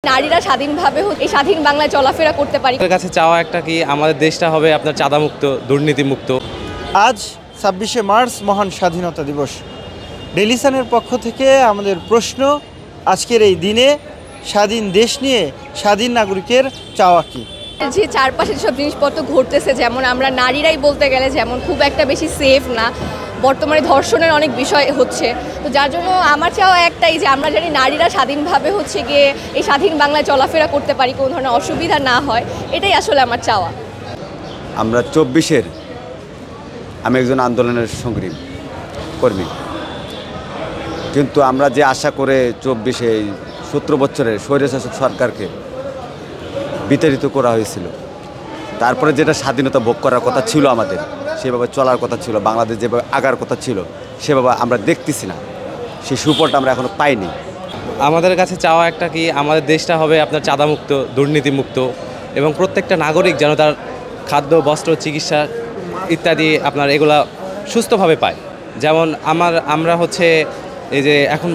নারীরা স্বাধীনভাবে এই স্বাধীন বাংলায় চলাফেরা করতে পারি। আপনার কাছে চাওয়া একটা কি আমাদের দেশটা হবে আপনার চাঁদামুক্ত, দুর্নীতিমুক্ত। আজ ২৬শে মার্চ মহান স্বাধীনতা দিবস। ডেইলি সানের পক্ষ থেকে আমাদের প্রশ্ন, আজকের এই দিনে স্বাধীন দেশ নিয়ে স্বাধীন নাগরিকের চাওয়া কি? যে চারপাশে সব জিনিসপত্র ঘটতেছে, যেমন আমরা নারীরাই বলতে গেলে যেমন খুব একটা বেশি সেফ না, বর্তমানে ধর্ষণের অনেক বিষয় হচ্ছে। তো যার জন্য আমার চাওয়া একটাই যে আমরা জানি নারীরা স্বাধীনভাবে গিয়ে এই স্বাধীন বাংলায় চলাফেরা করতে পারি, কোনো ধরনের অসুবিধা না হয়, এটাই আসলে আমার চাওয়া। আমরা ২৪-এর আমি একজন আন্দোলনের কর্মী, কিন্তু আমরা যে আশা করে ২৪-এ ১৭ বছরের স্বৈরশাসক সরকারকে বিতাড়িত করা হয়েছিল, তারপরে যেটা স্বাধীনতা ভোগ করার কথা ছিল, আমাদের সেভাবে চলার কথা ছিল, বাংলাদেশ যেভাবে আগার কথা ছিল সেভাবে আমরা দেখতেছি না, সেই সুফলটা আমরা এখনও পাইনি। আমাদের কাছে চাওয়া একটা কি আমাদের দেশটা হবে আপনার চাঁদামুক্ত, দুর্নীতিমুক্ত এবং প্রত্যেকটা নাগরিক যেন তার খাদ্য, বস্ত্র, চিকিৎসা ইত্যাদি আপনার এগুলা সুস্থভাবে পায়। যেমন আমরা এই যে এখন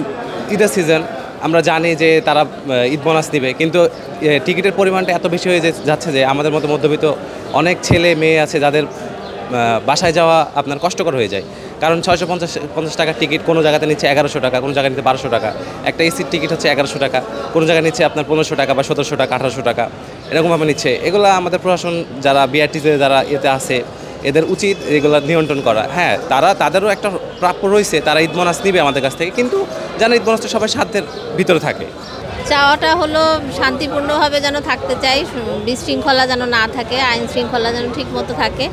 ঈদের সিজন, আমরা জানি যে তারা ঈদ বোনাস নেবে, কিন্তু টিকিটের পরিমাণটা এত বেশি হয়ে যাচ্ছে যে আমাদের মতো মধ্যবিত্ত অনেক ছেলে মেয়ে আছে যাদের বাসায় যাওয়া আপনার কষ্টকর হয়ে যায়। কারণ ৬৫০ টাকার টিকিট কোনো জায়গাতে নিচ্ছে ১১০০ টাকা, কোনো জায়গায় নিচ্ছে ১২০০ টাকা। একটা এসির টিকিট হচ্ছে ১১০০ টাকা, কোনো জায়গায় নিচ্ছে আপনার ১৫০০ টাকা বা ১৭০০ টাকা, ১৮০০ টাকা, এরকমভাবে নিচ্ছে। এগুলো আমাদের প্রশাসন যারা বিআরটিতে যারা এতে আছে এদের উচিত এগুলো নিয়ন্ত্রণ করা। হ্যাঁ, তাদেরও একটা প্রাপ্য রয়েছে, তারা ঈদ বোনাস নিবে আমাদের কাছ থেকে, কিন্তু যেন ঈদ বোনাসটা সবাই সাধ্যের ভিতরে থাকে। চাওয়াটা হলো শান্তিপূর্ণভাবে যেন থাকতে চাই, বিশৃঙ্খলা যেন না থাকে, আইন শৃঙ্খলা যেন ঠিক মতো থাকে।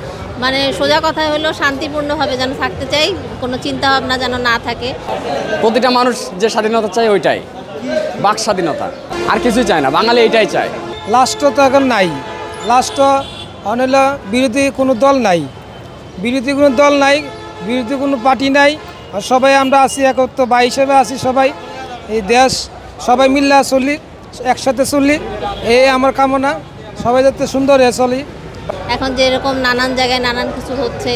মানে সোজা কথা হলো শান্তিপূর্ণভাবে যেন থাকতে চাই, কোনো চিন্তাভাবনা যেন না থাকে। প্রতিটা মানুষ যে স্বাধীনতা চায় ওইটাই, বাক স্বাধীনতা, আর কিছুই চায় না, বাঙালি এইটাই চায়। লাস্টও তো এখন নাই, লাস্টও হল বিরোধী কোনো দল নাই, বিরোধী কোনো পার্টি নাই, আর সবাই আমরা আছি একত্র বা হিসেবে আছি সবাই। এই দেশ সবাই মিল্লা চলি, একসাথে চলি, এই আমার কামনা, সবাই যাতে সুন্দর হয়ে চলি। এখন যেরকম নানান জায়গায় নানান কিছু হচ্ছে,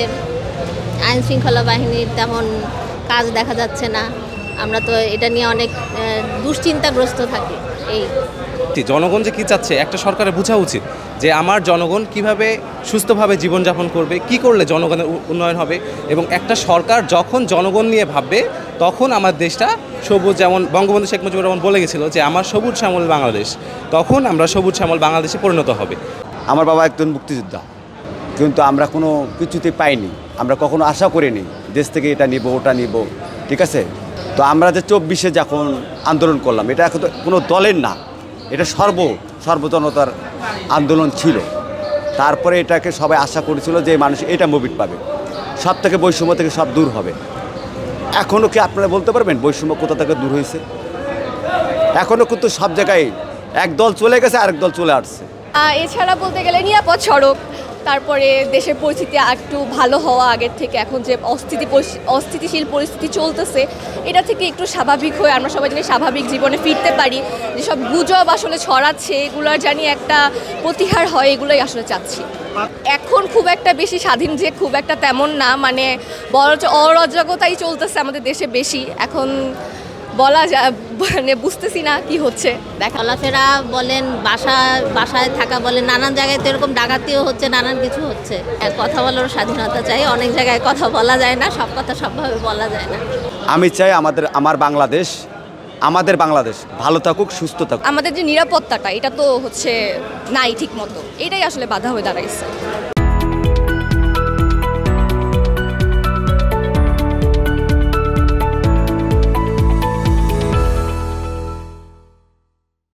আইন শৃঙ্খলা বাহিনীর তেমন কাজ দেখা যাচ্ছে না, আমরা তো এটা নিয়ে অনেক দুশ্চিন্তাগ্রস্ত থাকি। এই জনগণ যে কী চাচ্ছে একটা সরকারের বোঝা উচিত যে আমার জনগণ কিভাবে সুস্থভাবে জীবনযাপন করবে, কি করলে জনগণের উন্নয়ন হবে। এবং একটা সরকার যখন জনগণ নিয়ে ভাববে তখন আমার দেশটা সবুজ, যেমন বঙ্গবন্ধু শেখ মুজিবুর রহমান বলে গেছিল যে আমার সবুজ শ্যামল বাংলাদেশ, তখন আমরা সবুজ শ্যামল বাংলাদেশে পরিণত হবে। আমার বাবা একজন মুক্তিযোদ্ধা, কিন্তু আমরা কোনো কিছুতেই পাইনি, আমরা কখনো আশা করিনি দেশ থেকে এটা নিব ওটা নিব, ঠিক আছে। তো আমরা যে ২৪-এ যখন আন্দোলন করলাম, এটা এখন তো কোনো দলের না, এটা সর্বজনতার আন্দোলন ছিল। তারপরে এটাকে সবাই আশা করেছিল যে মানুষ এটা মুভিট পাবে, সব থেকে বৈষম্য থেকে সব দূর হবে। এখনও কি আপনারা বলতে পারবেন বৈষম্য কোথা থেকে দূর হয়েছে? এখনও কিন্তু সব জায়গায় এক দল চলে গেছে, আরেক দল চলে আসছে। এছাড়া বলতে গেলে নিরাপদ সড়ক, তারপরে দেশের পরিস্থিতি একটু ভালো হওয়া আগের থেকে, এখন যে অস্থিতিশীল পরিস্থিতি চলতেছে এটা থেকে একটু স্বাভাবিক হয়ে আমরা সবাই জানি স্বাভাবিক জীবনে ফিরতে পারি, যেসব গুজব আসলে ছড়াচ্ছে এগুলোর জানি একটা প্রতিহার হয়, এগুলোই আসলে চাচ্ছি। এখন খুব একটা বেশি স্বাধীন যে খুব একটা তেমন না, মানে বরঞ্চ অরাজকতাই চলতেছে আমাদের দেশে বেশি। এখন বলা যায়, মানে বুঝতেছি না কি হচ্ছে। চলাফেরা বলেন, বাসায় থাকা বলেন, নানান জায়গায় তো এরকম ডাকাতিও হচ্ছে, নানান কিছু হচ্ছে। কথা বলার স্বাধীনতা চাই, অনেক জায়গায় কথা বলা যায় না, সব কথা সবভাবে বলা যায় না। আমি চাই আমাদের বাংলাদেশ ভালো থাকুক, সুস্থ থাকুক। আমাদের যে নিরাপত্তাটা এটা তো নাই ঠিক মতো, এটাই আসলে বাধা হয়ে দাঁড়াইছে।